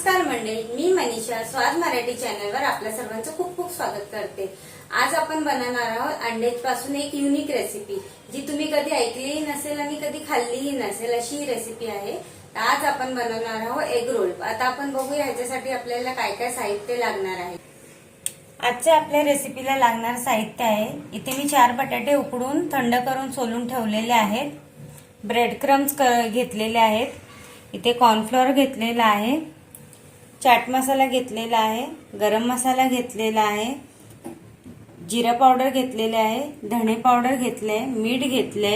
नमस्कार मंडळी, मी मनीषा स्वाद मराठी चॅनलवर आपल्या सर्वांचं खूप खूप स्वागत करते। आज आपण बनवणार आहोत अंड्यापासून एक युनिक रेसिपी, जी तुम्ही कधी ऐकलीही नसेल आणि कधी खाल्लीही नसेल अशी रेसिपी आहे। आज आपण बनवणार आहोत एग रोल। आता आपण बघूया ह्याच्यासाठी आपल्याला काय काय साहित्य लागणार आहे। आजच्या आपल्या रेसिपीला लागणार साहित्य आहे, इथे मी 4 बटाटे उकडून थंड करून सोलून ठेवलेले आहेत। ब्रेड क्रम्स घेतलेले आहेत, इथे कॉर्नफ्लोअर घेतलेला आहे, चाट मसाला घेतलेला आहे, गरम मसाला घेतलेला आहे, जिरा पावडर घेतलेला आहे, धणे पावडर घेतले, मीठ घेतले,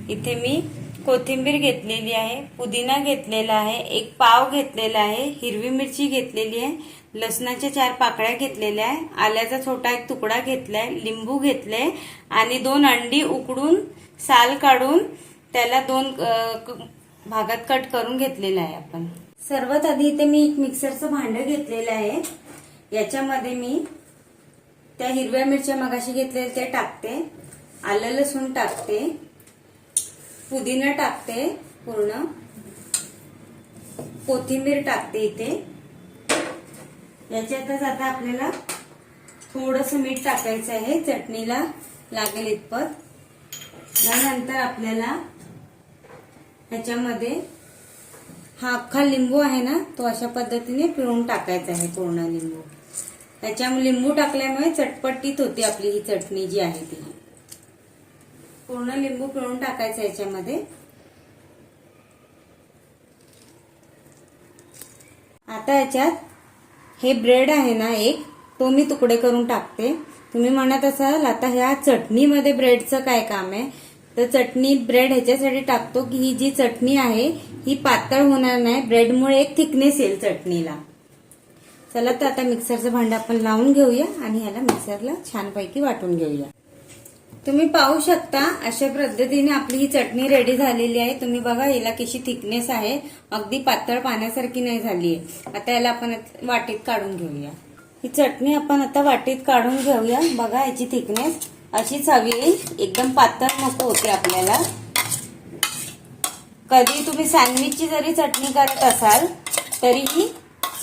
इथे मी कोथिंबीर घेतलेली आहे, पुदिना घेतलेला आहे, एक पाव घेतलेला आहे, हिरवी मिरची घेतलेली आहे, लसणाच्या 4 पाकळ्या घेतलेल्या आहे, आल्याचा छोटा एक तुकडा घेतलाय, लिंबू घेतले आणि 2 अंडी उकडून साल काढून त्याला 2 भागात कट करून घेतलेला आहे। आपण सर्वात आधी इथे मी एक मिक्सरचं भांडं घेतलेलं आहे। याच्यामध्ये मी त्या हिरव्या मिरच्या मगाशी घेतलेल्या ते टाकते, आलं लसूण टाकते, पुदिना टाकते, पूर्ण कोथिंबीर टाकते इथे। याच्यातच आता आपल्याला थोडंसं मीठ टाकायचं आहे, चटणीला लागेल इतपत। त्यानंतर आपल्याला ह्याच्यामध्ये हा अख्खा लिंबू आहे ना, तो अशा पद्धतीने पिळून टाकायचा आहे, पूर्ण लिंबू। त्याच्यामुळे लिंबू टाकल्यामुळे चटपटीत होती आपली ही चटणी जी आहे ती। पूर्ण लिंबू पिळून टाकायचं याच्यामध्ये। आता याच्यात हे ब्रेड आहे ना एक, तो मी तुकडे करून टाकते। तुम्ही म्हणत असाल आता ह्या चटणीमध्ये ब्रेडचं काय काम आहे, तर चटणी ब्रेड ह्याच्यासाठी टाकतो की ही जी चटणी आहे ही पातळ होणार नाही, ब्रेडमुळे एक थिकनेस येईल चटणीला। चला तर आता मिक्सरचं भांडं आपण लावून घेऊया आणि ह्याला मिक्सरला छानपैकी वाटून घेऊया। तुम्ही पाहू शकता अशा पद्धतीने आपली ही चटणी रेडी झालेली आहे। तुम्ही बघा हिला कशी थिकनेस आहे, अगदी पातळ पाण्यासारखी नाही झाली आहे। आता याला आपण वाटीत काढून घेऊया। ही चटणी आपण आता वाटीत काढून घेऊया। बघा याची थिकनेस अशीच हवी, एकदम पातळ नको होते आपल्याला। कधी तुम्ही सँडविचची जरी चटणी करत असाल तरीही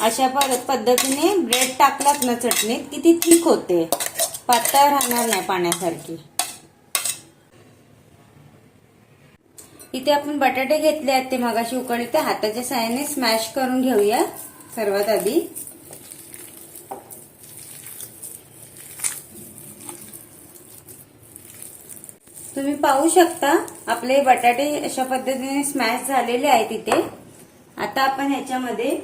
अशा पद्धतीने ब्रेड टाकलात ना चटणीत की ती थिक होते, पातळ राहणार नाही पाण्यासारखी। इथे आपण बटाटे घेतले आहेत, ते मगाशी उकडले, ते हाताच्या साहाय्याने स्मॅश करून घेऊया सर्वात आधी। तुम्ही पाहू शकता आपले बटाटे अशा पद्धतीने स्मॅश झालेले आहेत इथे। आता आपण ह्याच्यामध्ये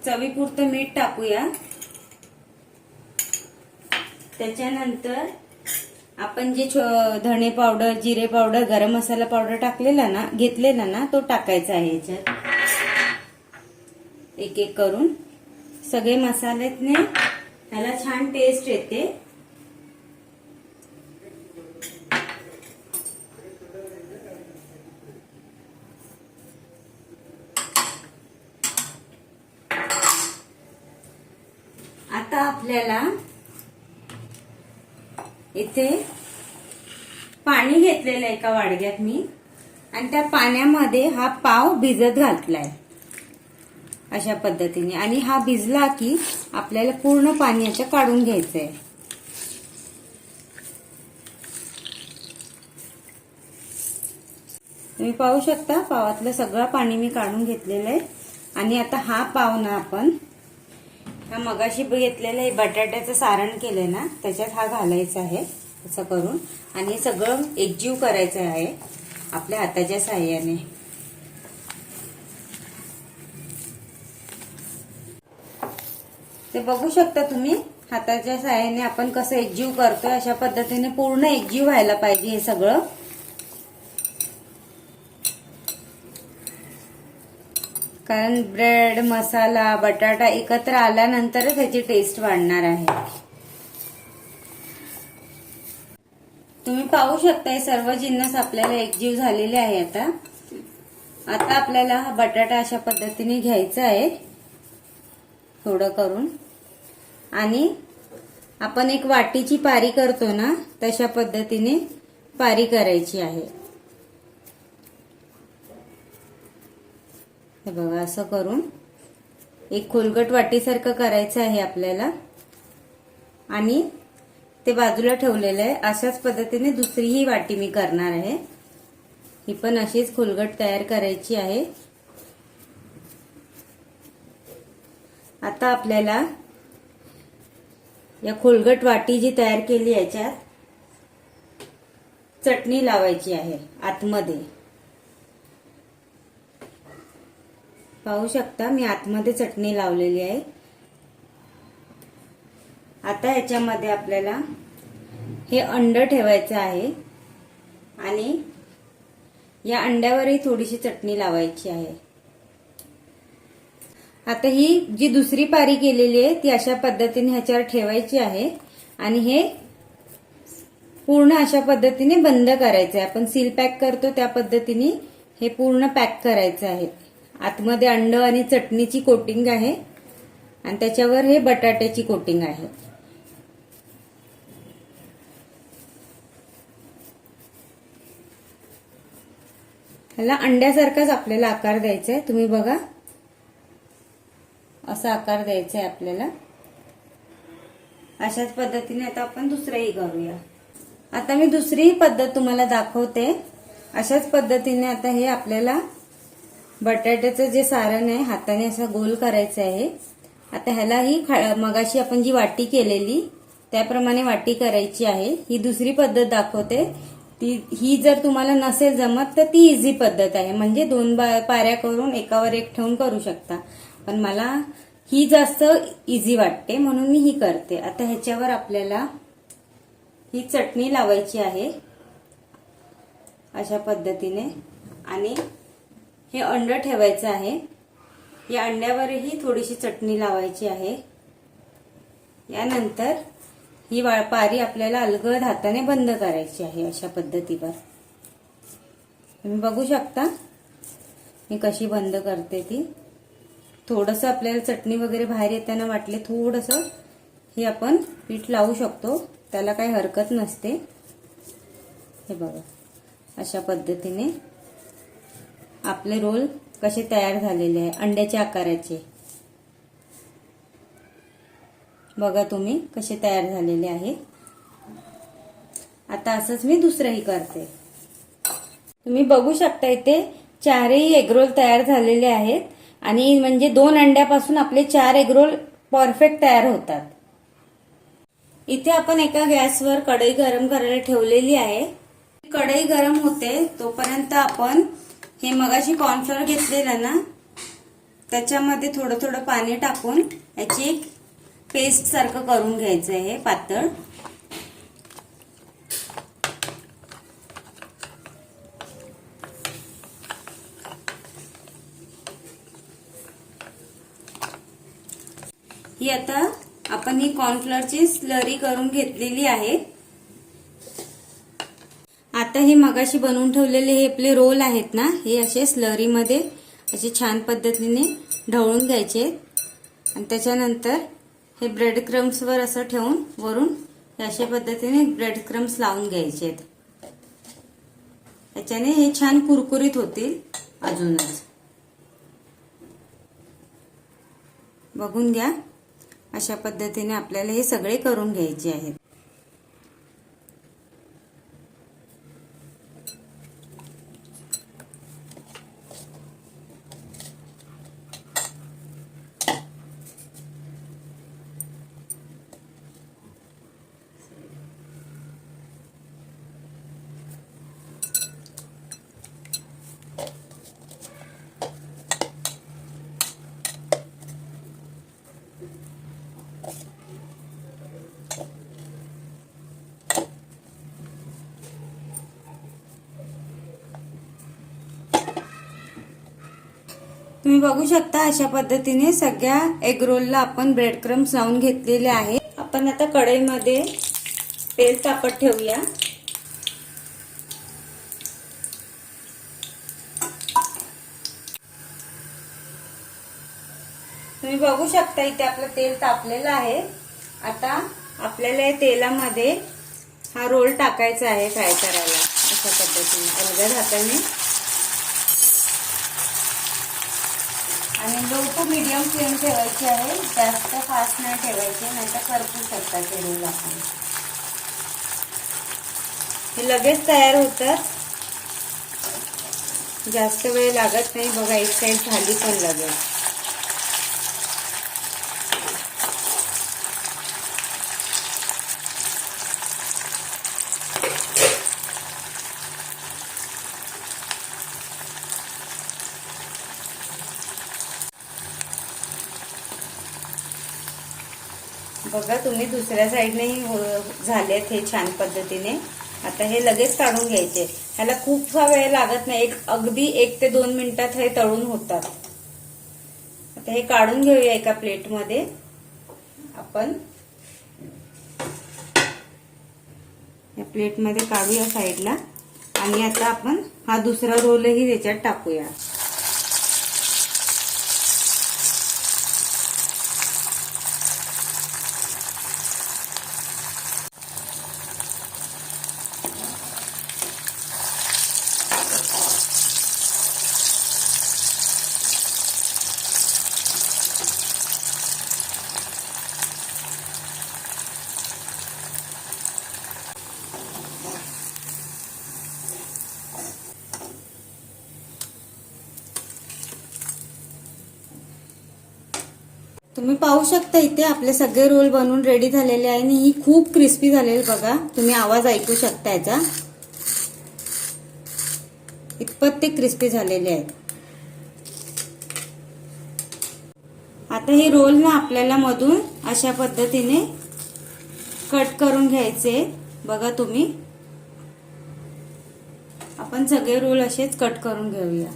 चवीपुरतं मीठ टाकूया। त्याच्यानंतर आपण जे धणे पावडर, जिरे पावडर, गरम मसाला पावडर टाकलेला ना, घेतलेला ना, तो टाकायचा आहे याच्यात। एक एक करून सगळे मसाल्याने ह्याला छान टेस्ट येते। आता आपल्याला इथे पाणी घेतलेलं आहे एका वाडग्यात मी, आणि त्या पाण्यामध्ये हा पाव भिजत घातलाय अशा पद्धतीने। आणि हा भिजला की आपल्याला पूर्ण पाणी याचं काढून घ्यायचंय। तुम्ही पाहू शकता पावातलं सगळं पाणी मी काढून घेतलेलं आहे। आणि आता हा पाव ना आपण हा मगाशी घेतलेलं बटाट्याचं सारण केलंय ना, त्याच्यात हा घालायचा आहे असं करून, आणि सगळं एकजीव करायचं आहे आपल्या हाताच्या साहाय्याने। ते बघू शकता तुम्ही हाताच्या साहाय्याने आपण कसं एकजीव करतोय, अशा पद्धतीने पूर्ण एकजीव व्हायला पाहिजे हे सगळं। कारण ब्रेड, मसाला, बटाटा एकत्र आल्यानंतरच ह्याची टेस्ट वाढणार आहे। तुम्ही पाहू शकता हे सर्व जिन्नस आपल्याला एकजीव झालेले आहे। आता आपल्याला हा बटाटा अशा पद्धतीने घ्यायचा आहे थोडं करून, आणि आपण एक वाटीची पारी करतो ना, तशा पद्धतीने पारी करायची आहे। हे बघा, असं करून एक खोलगट वाटीसारखं करायचं आहे आपल्याला आणि ते बाजूला ठेवलेलं आहे. अशाच पद्धतीने दुसरीही वाटी मी करणार आहे. ही पण अशीच खोलगट तयार करायची आहे. आता आपल्याला या खोलगट वाटी जी तयार केली याच्यात चटणी लावायची आहे आतमध्ये. पाहू शकता मी आतमध्ये चटणी लावलेली आहे. आता याच्यामध्ये आपल्याला हे अंड ठेवायचं आहे आणि या अंड्यावरही थोडीशी चटणी लावायची आहे. आता ही जी दुसरी पारी केलेली आहे ती अशा पद्धतीने ह्याच्यावर ठेवायची आहे आणि हे पूर्ण अशा पद्धतीने बंद करायचं आहे. आपण सील पॅक करतो त्या पद्धतीने हे पूर्ण पॅक करायचं आहे. आतमध्ये अंड आणि चटणीची कोटिंग आहे आणि त्याच्यावर हे बटाट्याची कोटिंग आहे. ह्याला अंड्यासारखाच आपल्याला आकार द्यायचा आहे. तुम्ही बघा, असा आकार द्यायचा आहे आपल्याला. अशाच पद्धतीने आता आपण दुसरंही करूया. आता मी दुसरी पद्धत तुम्हाला दाखवते. अशाच पद्धतीने आता हे आपल्याला बटाट्याचं जे सारण आहे हाताने असं गोल करायचं आहे. आता ह्यालाही मगाशी आपण जी वाटी केलेली त्याप्रमाणे वाटी करायची आहे. ही दुसरी पद्धत दाखवते. ही जर तुम्हाला नसेल जमत तर ती इझी पद्धत आहे. म्हणजे 2 पाऱ्या करून एकावर एक ठेवून करू शकता. पण मला ही जास्त इझी वाटते म्हणून मी ही करते. आता ह्याच्यावर आपल्याला ही चटणी लावायची आहे अशा पद्धतीने आणि हे अंड ठेवायचं आहे. या अंड्यावरही थोडीशी चटणी लावायची आहे. यानंतर ही पारी आपल्याला अलगद हाताने बंद करायची आहे अशा पद्धतीवर. तुम्ही बघू शकता मी कशी बंद करते ती. थोडंसं आपल्याला चटणी वगैरे बाहेर येताना वाटले थोडंसं हे आपण पीठ लावू शकतो, त्याला काही हरकत नसते. हे बघा, अशा पद्धतीने आपले रोल कसे तयार झालेले आहे अंड्याच्या आकाराचे. बघा तुम्ही कसे तयार झालेले आहे. आता असंच मी दुसरंही करते. तुम्ही बघू शकता इथे 4ही एगरोल तयार झालेले आहेत आणि म्हणजे 2 अंड्यापासून आपले 4 एगरोल परफेक्ट तयार होतात. इथे आपण एका गॅसवर कढई गरम करायला ठेवलेली आहे. कढई गरम होते तोपर्यंत आपण हे मगाशी कॉर्नफ्लोअर घेतलेलं ना त्याच्यामध्ये थोडं थोडं पाणी टाकून याची एक पेस्ट सारखं करून घ्यायचं आहे पातळ. ही आता आपण ही कॉर्नफ्लोअरची स्लरी करून घेतलेली आहे. आता हे मगाशी बनवून ठेवलेले हे आपले रोल आहेत ना, हे असे स्लरीमध्ये असे छान पद्धतीने ढवळून घ्यायचे आणि त्याच्यानंतर हे ब्रेड क्रम्सवर असं ठेवून वरून अशा पद्धतीने ब्रेड क्रम्स लावून घ्यायचे. त्याच्याने हे छान कुरकुरीत होतील. अजूनच बघून घ्या, अशा पद्धतीने आपल्याला हे सगळे करून घ्यायचे आहेत. तुम्ही बघू शकता अशा पद्धतीने सगळ्या एग रोलला आपण ब्रेड क्रम्स लावून घेतलेले आहे. आपण आता कढईमध्ये तेल तापत ठेवूया. तुम्ही बघू शकता इथे आपलं तेल तापलेलं आहे. आता आपल्याला या तेलामध्ये हा रोल टाकायचा आहे फ्राय करायला. अशा पद्धतीने अलगद हाताने आणि लो टू मीडियम फ्लेम ठेवायची आहे, जास्त फास्ट नाही ठेवायची, नाही तर करपू शकतात ते रोल आपण. हे लगेच तयार होतात, जास्त वेळ लागत नाही. बघा एक साईड झाली पण लगेच. बघा तुम्ही दुसऱ्या साईडनेही झालेत हे छान पद्धतीने. आता हे लगेच काढून घ्यायचे. ह्याला खूपसा वेळ लागत नाही, अगदी 1 ते 2 मिनिटात हे तळून होतात. आता हे काढून घेऊया एका प्लेटमध्ये आपण. या प्लेटमध्ये काढूया साईडला. आणि आता आपण हा दुसरा रोलही त्याच्यात टाकूया. तुम्ही पाहू शकता इथे आपले सगळे रोल बनवून रेडी झालेले आहे आणि ही खूप क्रिस्पी झालेली. बघा तुम्ही आवाज ऐकू शकता याचा, इतपत ते क्रिस्पी झालेले आहेत. आता हे रोल ना आपल्याला मधून अशा पद्धतीने कट करून घ्यायचे. बघा तुम्ही, आपण सगळे रोल असेच कट करून घेऊया.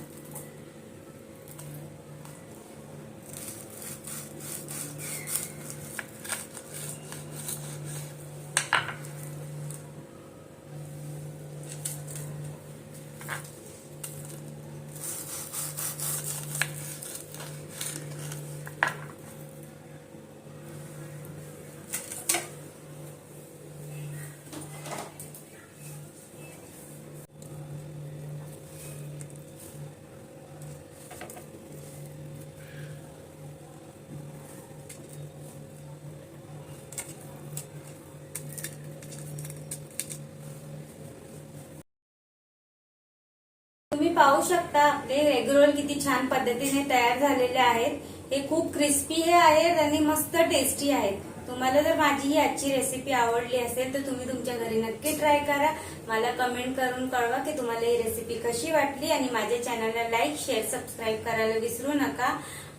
तुम्ही पाहू शकता आपले एग रोल किती छान पद्धतीने तयार झालेले आहेत. हे खूप क्रिस्पी हे आहेत आणि मस्त टेस्टी आहेत. तुम्हाला जर माझी ही आजची रेसिपी आवडली असेल तर तुम्ही तुमच्या घरी नक्की ट्राय करा. मला कमेंट करून कळवा की तुम्हाला ही रेसिपी कशी वाटली. आणि माझ्या चॅनलला लाईक, शेअर, सबस्क्राईब करायला विसरू नका.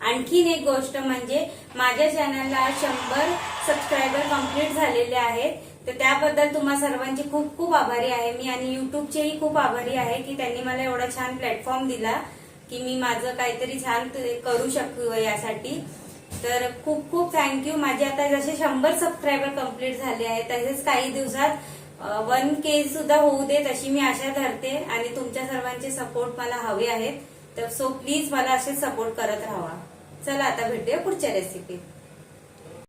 आणखीन एक गोष्ट म्हणजे माझ्या चॅनलला 100 सबस्क्रायबर कंप्लीट झालेले आहेत, तर त्याबद्दल तुम्हा सर्वांची खूप खूप आभारी आहे मी. आणि युट्यूबचेही खूप आभारी आहे की त्यांनी मला एवढा छान प्लॅटफॉर्म दिला की मी माझं काहीतरी छान करू शकू यासाठी. तर खूप खूप थँक्यू. माझे आता जसे 100 सबस्क्रायबर कंप्लीट झाले आहेत, तसेच काही दिवसात 1K सुद्धा होऊ देत अशी मी आशा धरते. आणि तुमच्या सर्वांचे सपोर्ट मला हवे आहेत, तर सो प्लीज मला असे सपोर्ट करत राहा. चला आता भेटूया पुढच्या रेसिपीत.